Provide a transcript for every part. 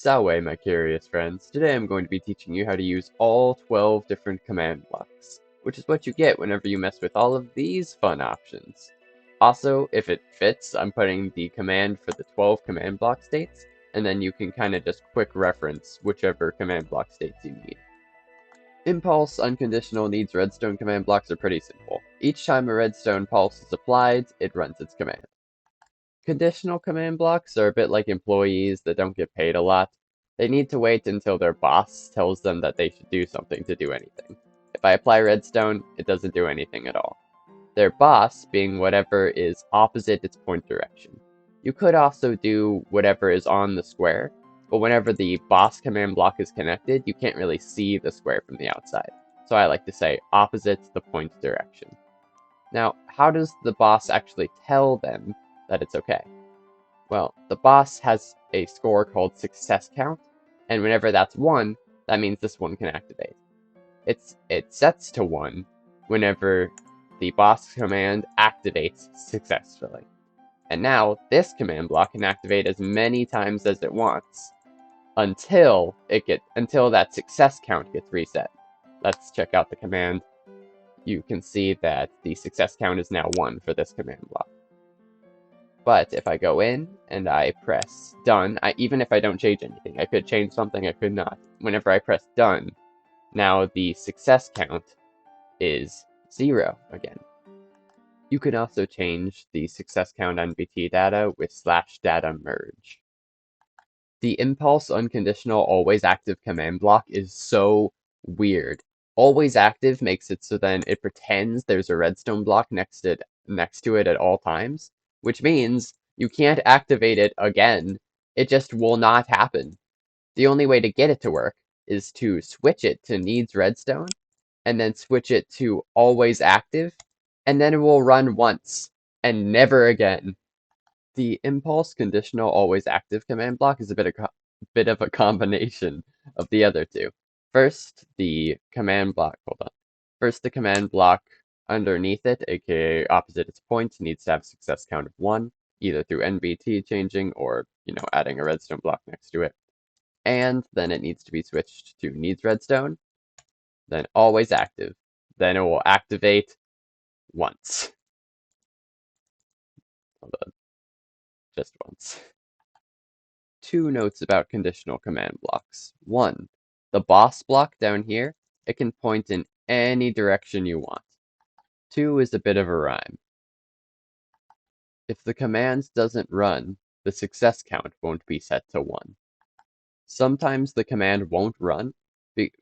So, my curious friends, today I'm going to be teaching you how to use all 12 different command blocks, which is what you get whenever you mess with all of these fun options. Also, if it fits, I'm putting the command for the 12 command block states, and then you can kind of just quick reference whichever command block states you need. Impulse, Unconditional, Needs, Redstone command blocks are pretty simple. Each time a redstone pulse is applied, it runs its command. Conditional command blocks are a bit like employees that don't get paid a lot. They need to wait until their boss tells them that they should do something to do anything. If I apply redstone, it doesn't do anything at all. Their boss being whatever is opposite its point direction. You could also do whatever is on the square, but whenever the boss command block is connected, you can't really see the square from the outside. So I like to say opposite the point direction. Now, how does the boss actually tell them that it's okay? Well, the boss has a score called success count, and whenever that's 1, that means this one can activate. It sets to 1 whenever the boss command activates successfully. And now, this command block can activate as many times as it wants until that success count gets reset. Let's check out the command. You can see that the success count is now 1 for this command block. But if I go in and I press done, even if I don't change anything, I could change something, I could not. Whenever I press done, now the success count is 0 again. You can also change the success count on BT data with /data merge. The impulse unconditional always active command block is so weird. Always active makes it so then it pretends there's a redstone block next to it at all times, which means you can't activate it again. It just will not happen. The only way to get it to work is to switch it to needs redstone, and then switch it to always active, and then it will run once, and never again. The impulse conditional always active command block is a bit of a combination of the other two. First, the command block, hold on. First, the command block underneath it, aka opposite its point, needs to have a success count of 1, either through NBT changing or, adding a redstone block next to it. And then it needs to be switched to needs redstone, then always active. Then it will activate once. Hold on. Just once. 2 notes about conditional command blocks. 1. The boss block down here, it can point in any direction you want. 2 is a bit of a rhyme. If the command doesn't run, the success count won't be set to 1. Sometimes the command won't run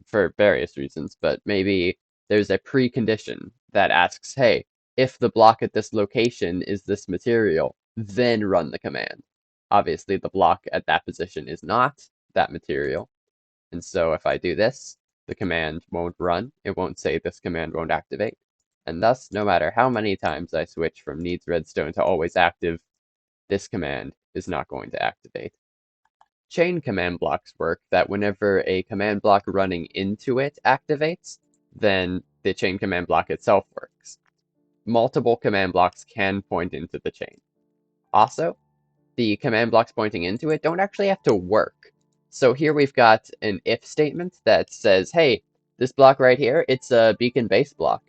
for various reasons, but maybe there's a precondition that asks, hey, if the block at this location is this material, then run the command. Obviously, the block at that position is not that material, and so if I do this, the command won't run. It won't say this command won't activate, and thus, no matter how many times I switch from needs redstone to always active, this command is not going to activate. Chain command blocks work that whenever a command block running into it activates, then the chain command block itself works. Multiple command blocks can point into the chain. Also, the command blocks pointing into it don't actually have to work. So here we've got an if statement that says, hey, this block right here, it's a beacon base block.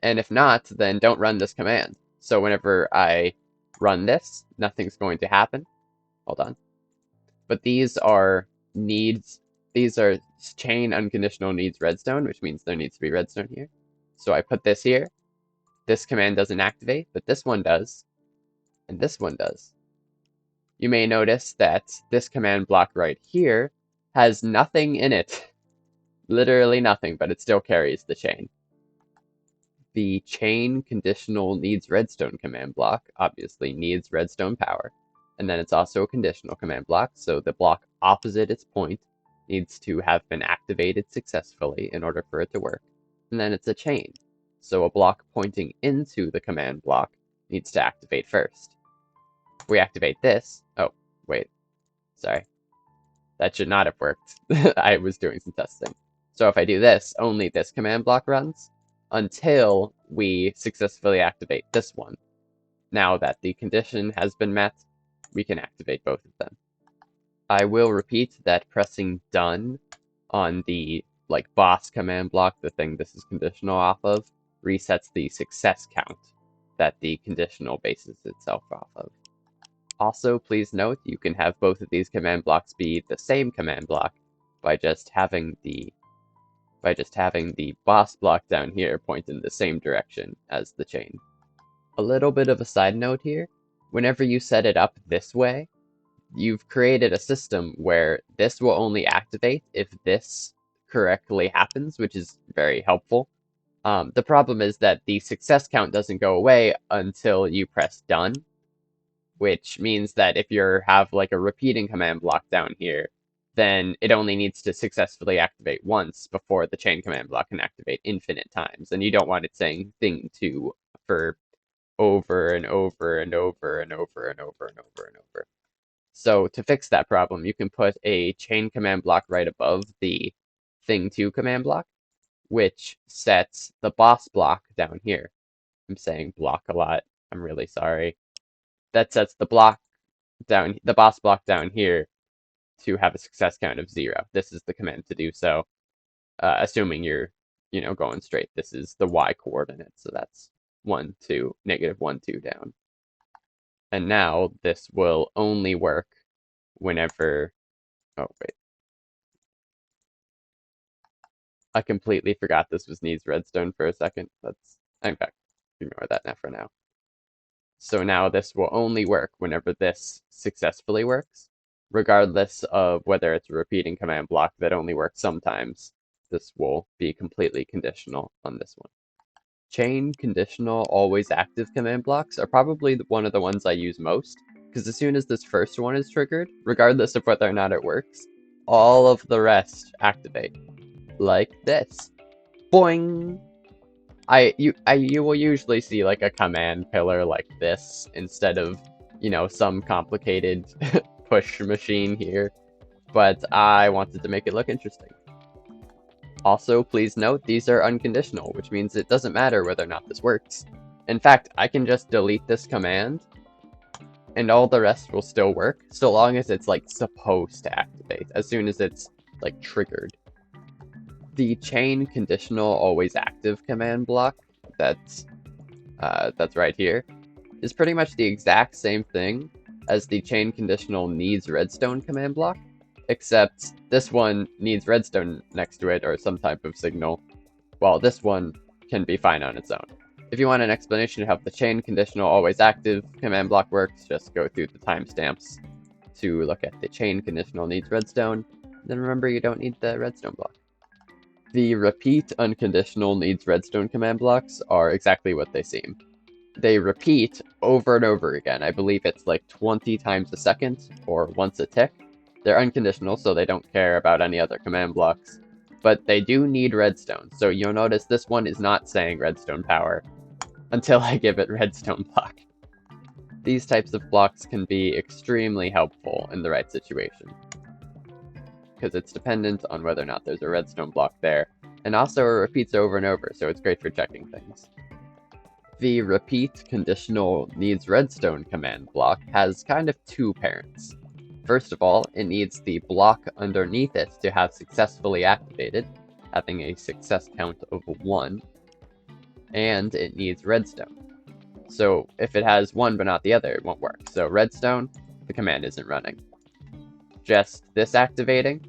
And if not, then don't run this command. So whenever I run this, nothing's going to happen. Hold on. But these are chain unconditional needs redstone, which means there needs to be redstone here. So I put this here. This command doesn't activate, but this one does. And this one does. You may notice that this command block right here has nothing in it. Literally nothing, but it still carries the chain. The chain conditional needs redstone command block obviously needs redstone power. And then it's also a conditional command block, so the block opposite its point needs to have been activated successfully in order for it to work. And then it's a chain, so a block pointing into the command block needs to activate first. If we activate this, oh, wait, sorry. That should not have worked. I was doing some testing. So if I do this, only this command block runs until we successfully activate this one. Now that the condition has been met, we can activate both of them. I will repeat that pressing done on the boss command block, the thing this is conditional off of, resets the success count that the conditional bases itself off of. Also, please note you can have both of these command blocks be the same command block by just having the boss block down here point in the same direction as the chain. A little bit of a side note here, whenever you set it up this way, you've created a system where this will only activate if this correctly happens, which is very helpful. The problem is that the success count doesn't go away until you press done, which means that if you have a repeating command block down here, then it only needs to successfully activate once before the chain command block can activate infinite times, and you don't want it saying thing 2 for over and over and over and over and over and over and over. So to fix that problem, you can put a chain command block right above the thing2 command block, which sets the boss block down here. I'm saying block a lot. I'm really sorry. That sets the boss block down here to have a success count of 0. This is the command to do so. Assuming you're, going straight. This is the y coordinate, so that's 1, 2, negative 1, 2 down. And now this will only work whenever... Oh, wait. I completely forgot this needs redstone for a second. In fact, ignore that now for now. So now this will only work whenever this successfully works, regardless of whether it's a repeating command block that only works sometimes. This will be completely conditional on this one. Chain, conditional, always active command blocks are probably one of the ones I use most, because as soon as this first one is triggered, regardless of whether or not it works, all of the rest activate. Like this. Boing! You will usually see a command pillar like this instead of, some complicated push machine here, but I wanted to make it look interesting. Also, please note these are unconditional, which means it doesn't matter whether or not this works. In fact, I can just delete this command and all the rest will still work, so long as it's supposed to activate, as soon as it's triggered. The chain conditional always active command block that's right here is pretty much the exact same thing as the chain conditional needs redstone command block, except this one needs redstone next to it or some type of signal, while this one can be fine on its own. If you want an explanation of how the chain conditional always active command block works, just go through the timestamps to look at the chain conditional needs redstone. Then remember, you don't need the redstone block. The repeat unconditional needs redstone command blocks are exactly what they seem. They repeat over and over again. I believe it's 20 times a second or once a tick. They're unconditional, so they don't care about any other command blocks. But they do need redstone, so you'll notice this one is not saying redstone power until I give it redstone block. These types of blocks can be extremely helpful in the right situation, because it's dependent on whether or not there's a redstone block there, and also it repeats over and over, so it's great for checking things. The repeat conditional needs redstone command block has kind of two parents. First of all, it needs the block underneath it to have successfully activated, having a success count of 1, and it needs redstone. So if it has one but not the other, it won't work. So redstone, the command isn't running. Just this activating?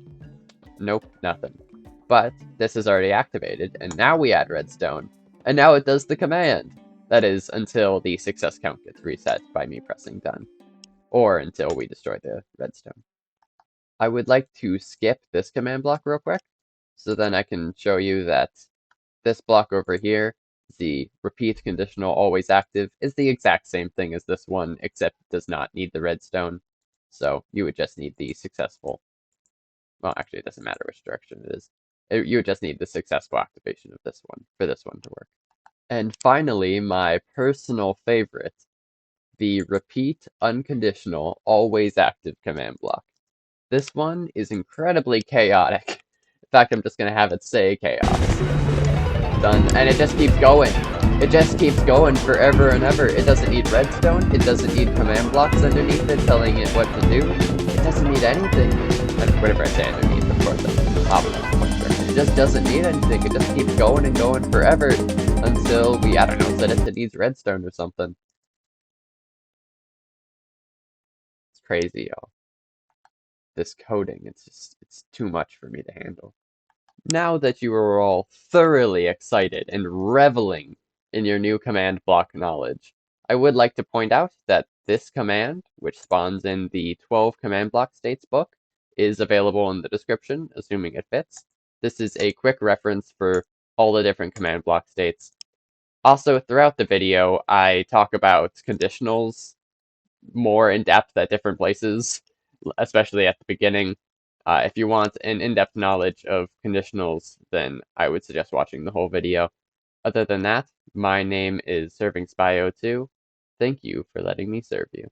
Nope, nothing. But this is already activated, and now we add redstone, and now it does the command. That is, until the success count gets reset by me pressing done, or until we destroy the redstone. I would like to skip this command block real quick, so then I can show you that this block over here, the repeat conditional always active, is the exact same thing as this one, except it does not need the redstone. So you would just need the successful, well, actually it doesn't matter which direction it is. You would just need the successful activation of this one for this one to work. And finally, my personal favorite, the repeat unconditional always active command block. This one is incredibly chaotic. In fact, I'm just going to have it say chaos. Done. And it just keeps going. It just keeps going forever and ever. It doesn't need redstone. It doesn't need command blocks underneath it telling it what to do. It doesn't need anything. And whatever I say underneath, of course, that's the top of the picture. It just doesn't need anything. It just keeps going and going forever until we, I don't know, set it needs redstone or something. It's crazy, y'all. This coding, it's too much for me to handle. Now that you are all thoroughly excited and reveling in your new command block knowledge, I would like to point out that this command, which spawns in the 12 command block states book, is available in the description, assuming it fits. This is a quick reference for all the different command block states. Also, throughout the video, I talk about conditionals more in depth at different places, especially at the beginning. If you want an in-depth knowledge of conditionals, then I would suggest watching the whole video. Other than that, my name is Serving Spy02. Thank you for letting me serve you.